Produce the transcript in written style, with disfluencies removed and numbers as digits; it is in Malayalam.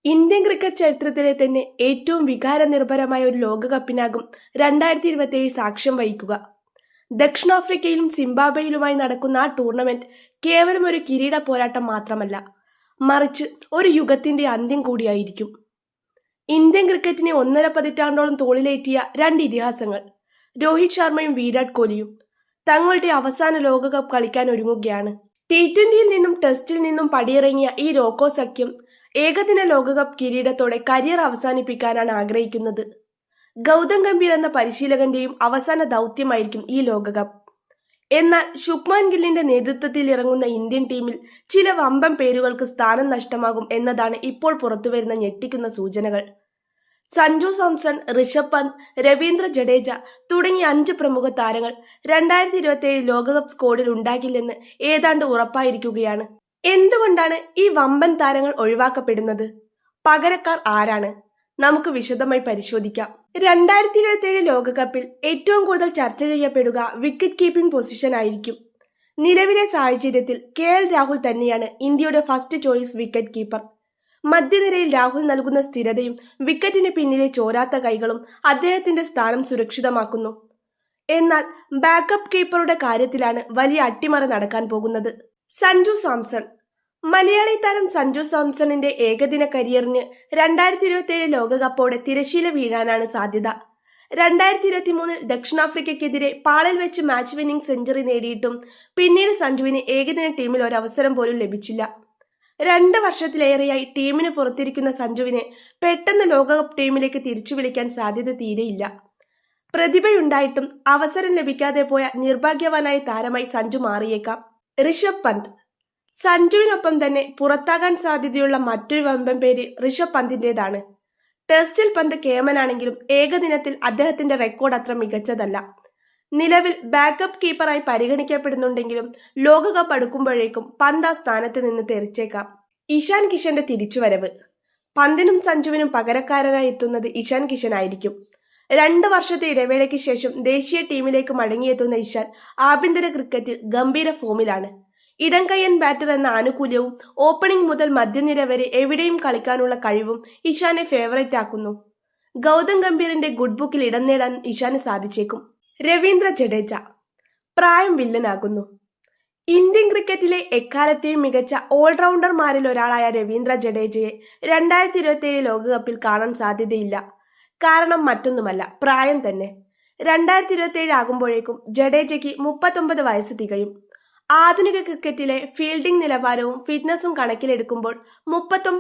ഇന്ത്യൻ ക്രിക്കറ്റ് ചരിത്രത്തിലെ തന്നെ ഏറ്റവും വികാരനിർഭരമായ ഒരു ലോകകപ്പിനാകും 2027 സാക്ഷ്യം വഹിക്കുക. ദക്ഷിണാഫ്രിക്കയിലും സിംബാബ്വേയിലുമായി നടക്കുന്ന ആ ടൂർണമെന്റ് കേവലം ഒരു കിരീട പോരാട്ടം മാത്രമല്ല, മറിച്ച് ഒരു യുഗത്തിന്റെ അന്ത്യം കൂടിയായിരിക്കും. ഇന്ത്യൻ ക്രിക്കറ്റിനെ 1.5 പതിറ്റാണ്ടോളം തോളിലേറ്റിയ രണ്ട് ഇതിഹാസങ്ങൾ രോഹിത് ശർമ്മയും വിരാട് കോഹ്ലിയും തങ്ങളുടെ അവസാന ലോകകപ്പ് കളിക്കാൻ ഒരുങ്ങുകയാണ്. T20യിൽ നിന്നും ടെസ്റ്റിൽ നിന്നും പടിയിറങ്ങിയ ഈ റോക്കോ സഖ്യം ഏകദിന ലോകകപ്പ് കിരീടത്തോടെ കരിയർ അവസാനിപ്പിക്കാനാണ് ആഗ്രഹിക്കുന്നത്. ഗൗതം ഗംഭീർ എന്ന പരിശീലകന്റെയും അവസാന ദൗത്യമായിരിക്കും ഈ ലോകകപ്പ്. എന്നാൽ ശുഭ്മാൻ ഗില്ലിന്റെ നേതൃത്വത്തിൽ ഇറങ്ങുന്ന ഇന്ത്യൻ ടീമിൽ ചില വമ്പൻ പേരുകൾക്ക് സ്ഥാനം നഷ്ടമാകും എന്നതാണ് ഇപ്പോൾ പുറത്തുവരുന്ന ഞെട്ടിക്കുന്ന സൂചനകൾ. സഞ്ജു സാംസൺ, ഋഷഭ് പന്ത്, രവീന്ദ്ര ജഡേജ തുടങ്ങിയ 5 പ്രമുഖ താരങ്ങൾ 2027 ലോകകപ്പ് സ്ക്വാഡിൽ ഉണ്ടാകില്ലെന്ന് ഏതാണ്ട് ഉറപ്പായിരിക്കുകയാണ്. എന്തുകൊണ്ടാണ് ഈ വമ്പൻ താരങ്ങൾ ഒഴിവാക്കപ്പെടുന്നത്? പകരക്കാർ ആരാണ്? നമുക്ക് വിശദമായി പരിശോധിക്കാം. 2027 ലോകകപ്പിൽ ഏറ്റവും കൂടുതൽ ചർച്ച ചെയ്യപ്പെടുക വിക്കറ്റ് കീപ്പിംഗ് പൊസിഷൻ ആയിരിക്കും. നിലവിലെ സാഹചര്യത്തിൽ KL രാഹുൽ തന്നെയാണ് ഇന്ത്യയുടെ ഫസ്റ്റ് ചോയ്സ് വിക്കറ്റ് കീപ്പർ. മധ്യനിരയിൽ രാഹുൽ നൽകുന്ന സ്ഥിരതയും വിക്കറ്റിന് പിന്നിലെ ചോരാത്ത കൈകളും അദ്ദേഹത്തിന്റെ സ്ഥാനം സുരക്ഷിതമാക്കുന്നു. എന്നാൽ ബാക്കപ്പ് കീപ്പറുടെ കാര്യത്തിലാണ് വലിയ അട്ടിമറി നടക്കാൻ പോകുന്നത്. സഞ്ജു സാംസൺ. മലയാളി താരം സഞ്ജു സാംസണിന്റെ ഏകദിന കരിയറിന് 2027 ലോകകപ്പോടെ തിരശീല വീഴാനാണ് സാധ്യത. 2023 ദക്ഷിണാഫ്രിക്കയ്ക്കെതിരെ പാളിൽ വെച്ച് മാച്ച് വിന്നിംഗ് സെഞ്ചുറി നേടിയിട്ടും പിന്നീട് സഞ്ജുവിന് ഏകദിന ടീമിൽ ഒരവസരം പോലും ലഭിച്ചില്ല. 2 വർഷത്തിലേറെയായി ടീമിന് പുറത്തിരിക്കുന്ന സഞ്ജുവിനെ പെട്ടെന്ന് ലോകകപ്പ് ടീമിലേക്ക് തിരിച്ചു വിളിക്കാൻ സാധ്യത തീരെയില്ല. പ്രതിഭയുണ്ടായിട്ടും അവസരം ലഭിക്കാതെ പോയ നിർഭാഗ്യവാനായ താരമായി സഞ്ജു മാറിയേക്കാം. ഋഷഭ് പന്ത്. സഞ്ജുവിനൊപ്പം തന്നെ പുറത്താകാൻ സാധ്യതയുള്ള മറ്റൊരു വമ്പൻ പേര് ഋഷഭ് പന്തിന്റേതാണ്. ടെസ്റ്റിൽ പന്ത് കേമനാണെങ്കിലും ഏകദിനത്തിൽ അദ്ദേഹത്തിന്റെ റെക്കോർഡ് അത്ര മികച്ചതല്ല. നിലവിൽ ബാക്കപ്പ് കീപ്പറായി പരിഗണിക്കപ്പെടുന്നുണ്ടെങ്കിലും ലോകകപ്പ് അടുക്കുമ്പോഴേക്കും പന്ത് ആ സ്ഥാനത്ത് നിന്ന് തെറിച്ചേക്കാം. ഇഷാൻ കിഷന്റെ തിരിച്ചുവരവ്. പന്തിനും സഞ്ജുവിനും പകരക്കാരനായി എത്തുന്നത് ഇഷാൻ കിഷൻ ആയിരിക്കും. 2 വർഷത്തെ ഇടവേളയ്ക്ക് ശേഷം ദേശീയ ടീമിലേക്ക് മടങ്ങിയെത്തുന്ന ഇഷാൻ ആഭ്യന്തര ക്രിക്കറ്റിൽ ഗംഭീര ഫോമിലാണ്. ഇടംകയ്യൻ ബാറ്റർ എന്ന ആനുകൂല്യവും ഓപ്പണിംഗ് മുതൽ മധ്യനിര വരെ എവിടെയും കളിക്കാനുള്ള കഴിവും ഇഷാനെ ഫേവറേറ്റ് ആക്കുന്നു. ഗൗതം ഗംഭീറിന്റെ ഗുഡ് ബുക്കിൽ ഇടം നേടാൻ ഇഷാന് സാധിച്ചേക്കും. രവീന്ദ്ര ജഡേജ. പ്രായം വില്ലനാകുന്നു. ഇന്ത്യൻ ക്രിക്കറ്റിലെ എക്കാലത്തെയും മികച്ച ഓൾറൗണ്ടർമാരിൽ ഒരാളായ രവീന്ദ്ര ജഡേജയെ 2027 ലോകകപ്പിൽ കാണാൻ സാധ്യതയില്ല. കാരണം മറ്റൊന്നുമല്ല, പ്രായം തന്നെ. 2027 ആകുമ്പോഴേക്കും ജഡേജയ്ക്ക് 39 വയസ്സ് തികയും. ആധുനിക ക്രിക്കറ്റിലെ ഫീൽഡിംഗ് നിലവാരവും ഫിറ്റ്നസും കണക്കിലെടുക്കുമ്പോൾ 39